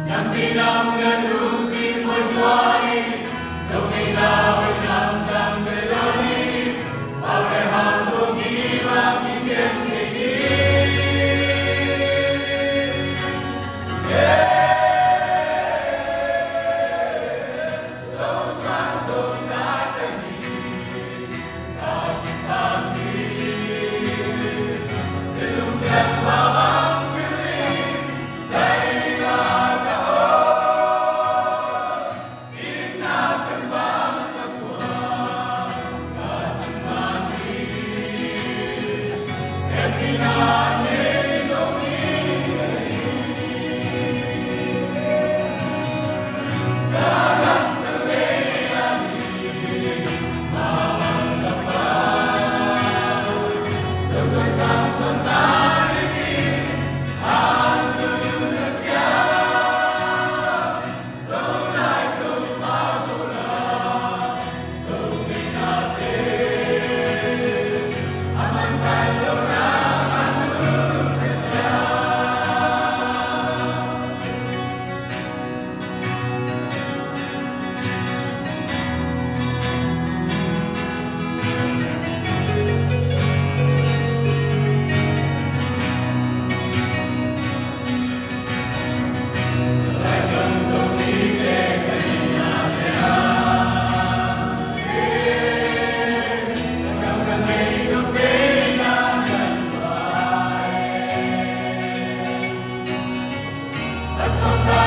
Ngàn vì năm ngàn ưu xin vượt qua đi, dẫu ngày nào hơi nắng càng người lớn đi, bao ngày hàng tôi nghĩ mang những thiên tình ý. Dẫu sáng dẫu đã cách đi, ta nhìn ta đi, sẽ luôn xem và mang quyết lý, dạy là cả ơn, in na cần mang tâm qua, cả chân mà đi, em đi na nhé dẫu đi, đã gắn từ đây là đi, mà bằng lòng ta, dẫu dần càng xuân ta đi, hàng ngư ngân cha, dẫu lại dẫu mà dẫu là, dẫu ngày nào đến, aman thành lâu na hàng ngư ngân cha. Lại dần dần đi về cây nhà càng càng ngày ngược về na nhận lại. Ta sống ta